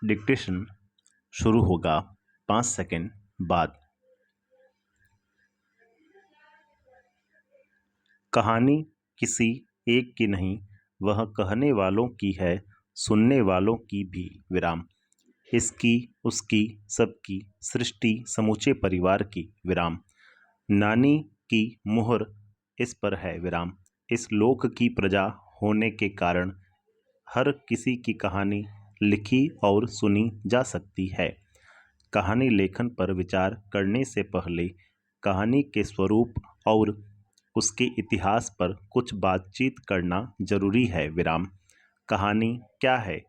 Dictation शुरू होगा 5 second बाद। कहानी किसी एक की नहीं, वह कहने वालों की है, सुनने वालों की भी। विराम। इसकी, उसकी, सबकी, सृष्टि, समूचे परिवार की। विराम। नानी की मुहर इस पर है। विराम। इस लोक की प्रजा होने के कारण हर किसी की कहानी लिखी और सुनी जा सकती है। कहानी लेखन पर विचार करने से पहले कहानी के स्वरूप और उसके इतिहास पर कुछ बातचीत करना जरूरी है। विराम। कहानी क्या है?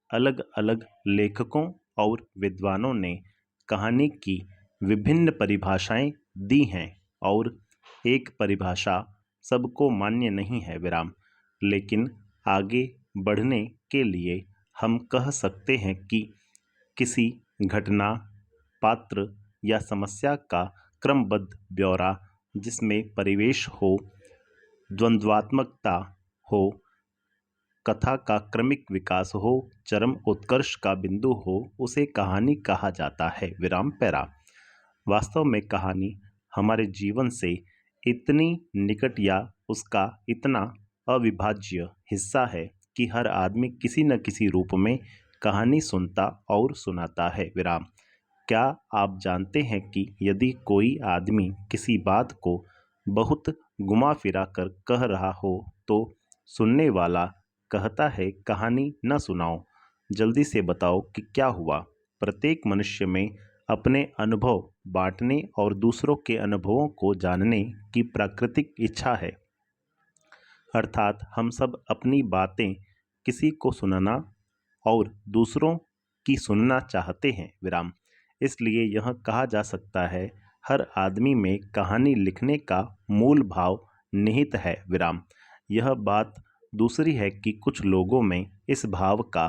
अलग अलग लेखकों और विद्वानों ने कहानी की विभिन्न परिभाषाएं दी हैं और एक परिभाषा सबको मान्य नहीं है। विराम। लेकिन आगे बढ़ने के लिए हम कह सकते हैं कि किसी घटना, पात्र या समस्या का क्रमबद्ध ब्यौरा जिसमें परिवेश हो, द्वंद्वात्मकता हो, कथा का क्रमिक विकास हो, चरम उत्कर्ष का बिंदु हो, उसे कहानी कहा जाता है। विराम पैरा। वास्तव में कहानी हमारे जीवन से इतनी निकट या उसका इतना अविभाज्य हिस्सा है कि हर आदमी किसी न किसी रूप में कहानी सुनता और सुनाता है। विराम। क्या आप जानते हैं कि यदि कोई आदमी किसी बात को बहुत घुमा फिरा कर कह रहा हो तो सुनने वाला कहता है, कहानी न सुनाओ, जल्दी से बताओ कि क्या हुआ। प्रत्येक मनुष्य में अपने अनुभव बांटने और दूसरों के अनुभवों को जानने की प्राकृतिक इच्छा है। अर्थात हम सब अपनी बातें किसी को सुनाना और दूसरों की सुनना चाहते हैं। विराम। इसलिए यह कहा जा सकता है, हर आदमी में कहानी लिखने का मूल भाव निहित है। विराम। यह बात दूसरी है कि कुछ लोगों में इस भाव का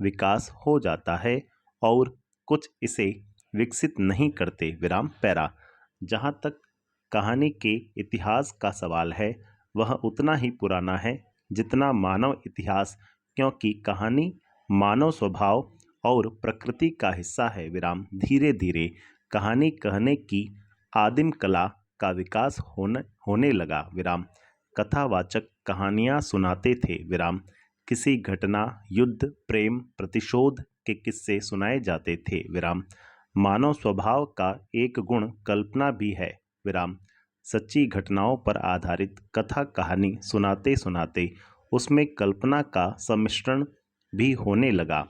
विकास हो जाता है और कुछ इसे विकसित नहीं करते। विराम पैरा। जहाँ तक कहानी के इतिहास का सवाल है, वह उतना ही पुराना है जितना मानव इतिहास, क्योंकि कहानी मानव स्वभाव और प्रकृति का हिस्सा है। विराम। धीरे धीरे कहानी कहने की आदिम कला का विकास होने लगा। विराम। कथावाचक कहानियाँ सुनाते थे। विराम। किसी घटना, युद्ध, प्रेम, प्रतिशोध के किस्से सुनाए जाते थे। विराम। मानव स्वभाव का एक गुण कल्पना भी है। विराम। सच्ची घटनाओं पर आधारित कथा कहानी सुनाते सुनाते उसमें कल्पना का सम्मिश्रण भी होने लगा,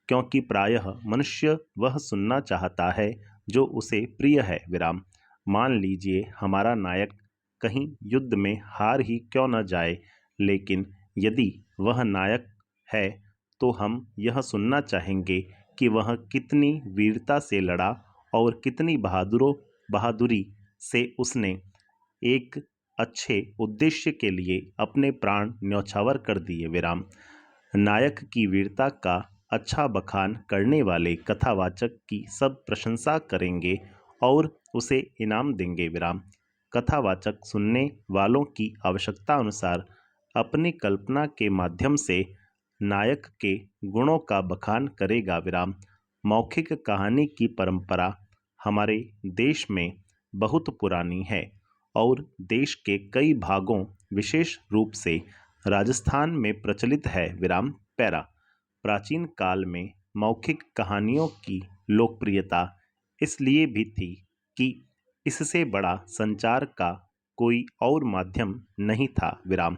क्योंकि प्रायः मनुष्य वह सुनना चाहता है जो उसे प्रिय है। विराम। मान लीजिए हमारा नायक कहीं युद्ध में हार ही क्यों न जाए, लेकिन यदि वह नायक है तो हम यह सुनना चाहेंगे कि वह कितनी वीरता से लड़ा और कितनी बहादुरी से उसने एक अच्छे उद्देश्य के लिए अपने प्राण न्यौछावर कर दिए। विराम। नायक की वीरता का अच्छा बखान करने वाले कथावाचक की सब प्रशंसा करेंगे और उसे इनाम देंगे। विराम। कथावाचक सुनने वालों की आवश्यकता अनुसार अपनी कल्पना के माध्यम से नायक के गुणों का बखान करेगा। विराम। मौखिक कहानी की परंपरा हमारे देश में बहुत पुरानी है और देश के कई भागों, विशेष रूप से राजस्थान में प्रचलित है। विराम पैरा। प्राचीन काल में मौखिक कहानियों की लोकप्रियता इसलिए भी थी कि इससे बड़ा संचार का कोई और माध्यम नहीं था। विराम।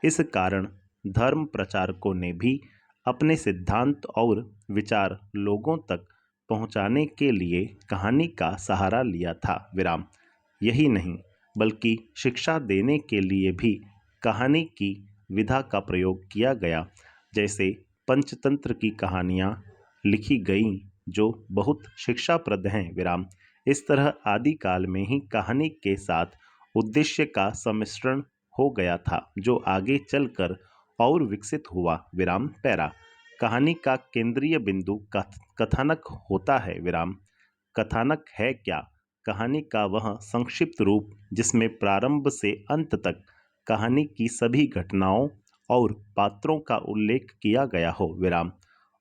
इस कारण धर्म प्रचारकों ने भी अपने सिद्धांत और विचार लोगों तक पहुंचाने के लिए कहानी का सहारा लिया था। विराम। यही नहीं, बल्कि शिक्षा देने के लिए भी कहानी की विधा का प्रयोग किया गया। जैसे पंचतंत्र की कहानियाँ लिखी गईं जो बहुत शिक्षाप्रद हैं। विराम। इस तरह आदिकाल में ही कहानी के साथ उद्देश्य का सम्मिश्रण हो गया था, जो आगे चलकर और विकसित हुआ। विराम पैरा। कहानी का केंद्रीय बिंदु कथानक होता है। विराम। कथानक है क्या? कहानी का वह संक्षिप्त रूप जिसमें प्रारंभ से अंत तक कहानी की सभी घटनाओं और पात्रों का उल्लेख किया गया हो। विराम।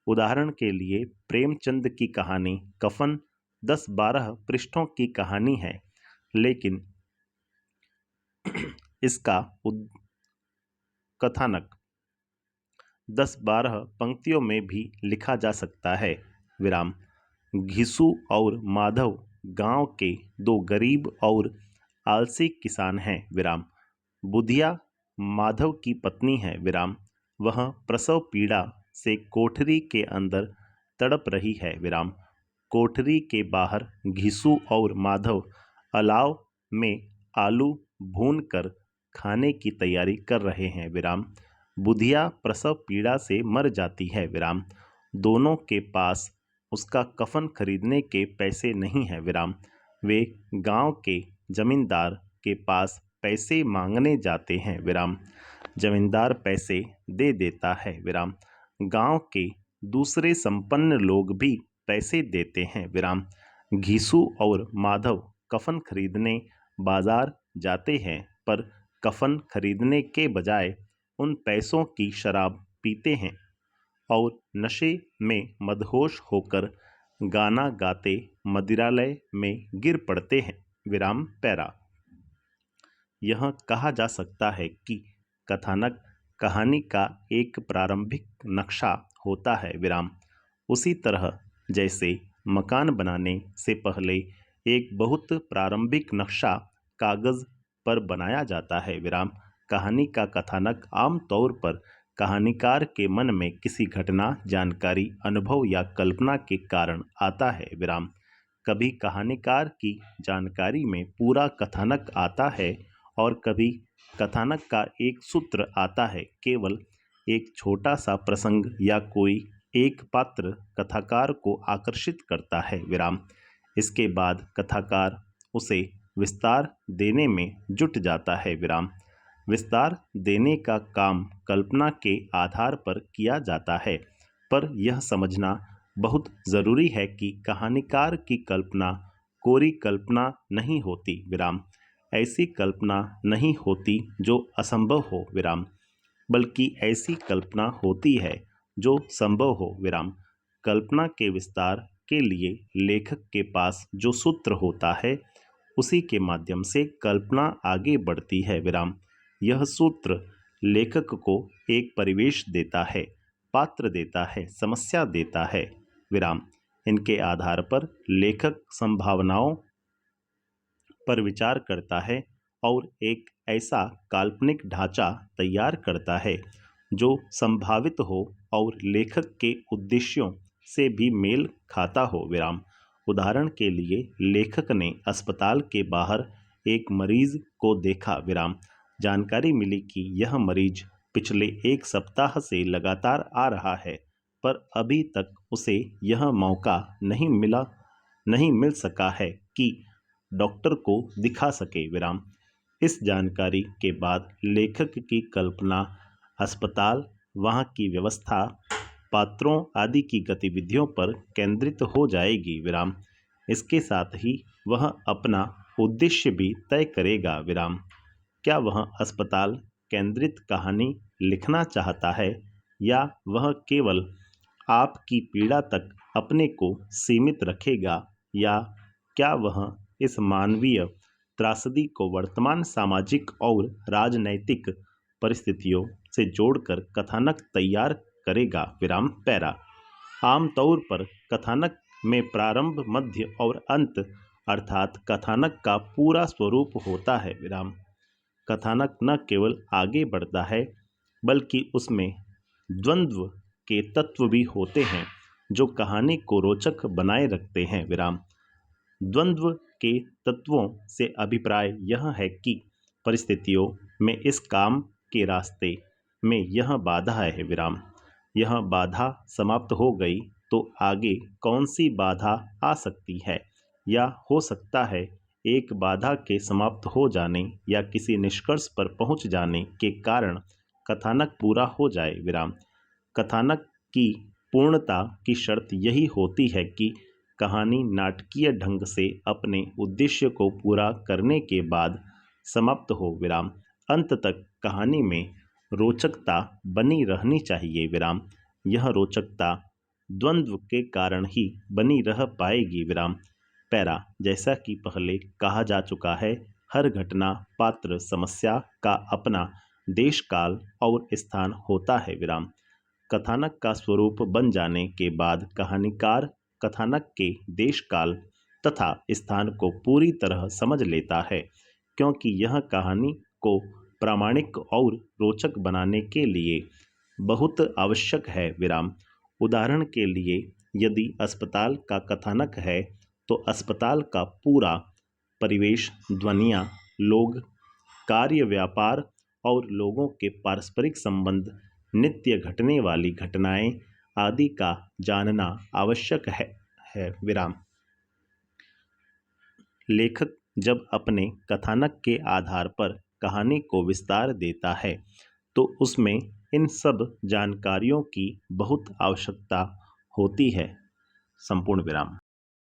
उदाहरण के लिए प्रेमचंद की कहानी कफन 10-12 पृष्ठों की कहानी है, लेकिन इसका कथानक 10-12 पंक्तियों में भी लिखा जा सकता है। विराम। घिसू और माधव गांव के दो गरीब और आलसी किसान हैं। विराम। बुधिया माधव की पत्नी है। विराम। वह प्रसव पीड़ा से कोठरी के अंदर तड़प रही है। विराम। कोठरी के बाहर घिसू और माधव अलाव में आलू भूनकर खाने की तैयारी कर रहे हैं। विराम। बुधिया प्रसव पीड़ा से मर जाती है। विराम। दोनों के पास उसका कफन खरीदने के पैसे नहीं हैं। विराम। वे गांव के जमींदार के पास पैसे मांगने जाते हैं। विराम। जमींदार पैसे दे देता है। विराम। गांव के दूसरे संपन्न लोग भी पैसे देते हैं। विराम। घिसू और माधव कफन खरीदने बाजार जाते हैं, पर कफन खरीदने के बजाय उन पैसों की शराब पीते हैं और नशे में मदहोश होकर गाना गाते मदिरालय में गिर पड़ते हैं। विराम पैरा। यह कहा जा सकता है कि कथानक कहानी का एक प्रारंभिक नक्शा होता है। विराम। उसी तरह जैसे मकान बनाने से पहले एक बहुत प्रारंभिक नक्शा कागज पर बनाया जाता है। विराम। कहानी का कथानक आमतौर पर कहानीकार के मन में किसी घटना, जानकारी, अनुभव या कल्पना के कारण आता है। विराम। कभी कहानीकार की जानकारी में पूरा कथानक आता है और कभी कथानक का एक सूत्र आता है। केवल एक छोटा सा प्रसंग या कोई एक पात्र कथाकार को आकर्षित करता है। विराम। इसके बाद कथाकार उसे विस्तार देने में जुट जाता है। विराम। विस्तार देने का काम कल्पना के आधार पर किया जाता है, पर यह समझना बहुत ज़रूरी है कि कहानीकार की कल्पना कोरी कल्पना नहीं होती। विराम। ऐसी कल्पना नहीं होती जो असंभव हो। विराम। बल्कि ऐसी कल्पना होती है जो संभव हो। विराम। कल्पना के विस्तार के लिए लेखक के पास जो सूत्र होता है, उसी के माध्यम से कल्पना आगे बढ़ती है। विराम। यह सूत्र लेखक को एक परिवेश देता है, पात्र देता है, समस्या देता है। विराम। इनके आधार पर लेखक संभावनाओं पर विचार करता है और एक ऐसा काल्पनिक ढांचा तैयार करता है जो संभावित हो और लेखक के उद्देश्यों से भी मेल खाता हो। विराम। उदाहरण के लिए लेखक ने अस्पताल के बाहर एक मरीज को देखा। विराम। जानकारी मिली कि यह मरीज पिछले 1 सप्ताह से लगातार आ रहा है, पर अभी तक उसे यह मौका नहीं मिल सका है कि डॉक्टर को दिखा सके। विराम। इस जानकारी के बाद लेखक की कल्पना अस्पताल, वहाँ की व्यवस्था, पात्रों आदि की गतिविधियों पर केंद्रित हो जाएगी। विराम। इसके साथ ही वह अपना उद्देश्य भी तय करेगा। विराम। क्या वह अस्पताल केंद्रित कहानी लिखना चाहता है या वह केवल आपकी पीड़ा तक अपने को सीमित रखेगा, या क्या वह इस मानवीय त्रासदी को वर्तमान सामाजिक और राजनैतिक परिस्थितियों से जोड़कर कथानक तैयार करेगा। विराम पैरा। आमतौर पर कथानक में प्रारंभ, मध्य और अंत अर्थात कथानक का पूरा स्वरूप होता है। विराम। कथानक न केवल आगे बढ़ता है, बल्कि उसमें द्वंद्व के तत्व भी होते हैं जो कहानी को रोचक बनाए रखते हैं। विराम। द्वंद्व के तत्वों से अभिप्राय यह है कि परिस्थितियों में इस काम के रास्ते में यह बाधा है। विराम। यह बाधा समाप्त हो गई तो आगे कौन सी बाधा आ सकती है, या हो सकता है एक बाधा के समाप्त हो जाने या किसी निष्कर्ष पर पहुंच जाने के कारण कथानक पूरा हो जाए। विराम। कथानक की पूर्णता की शर्त यही होती है कि कहानी नाटकीय ढंग से अपने उद्देश्य को पूरा करने के बाद समाप्त हो। विराम। अंत तक कहानी में रोचकता बनी रहनी चाहिए। विराम। यह रोचकता द्वंद्व के कारण ही बनी रह पाएगी। विराम। पैरा। जैसा कि पहले कहा जा चुका है, हर घटना, पात्र, समस्या का अपना देश, काल और स्थान होता है। विराम। कथानक का स्वरूप बन जाने के बाद कहानीकार कथानक के देश, काल तथा स्थान को पूरी तरह समझ लेता है, क्योंकि यह कहानी को प्रामाणिक और रोचक बनाने के लिए बहुत आवश्यक है। विराम। उदाहरण के लिए, यदि अस्पताल का कथानक है तो अस्पताल का पूरा परिवेश, ध्वनियाँ, लोग, कार्य, व्यापार और लोगों के पारस्परिक संबंध, नित्य घटने वाली घटनाएं आदि का जानना आवश्यक है। विराम। लेखक जब अपने कथानक के आधार पर कहानी को विस्तार देता है तो उसमें इन सब जानकारियों की बहुत आवश्यकता होती है। संपूर्ण विराम।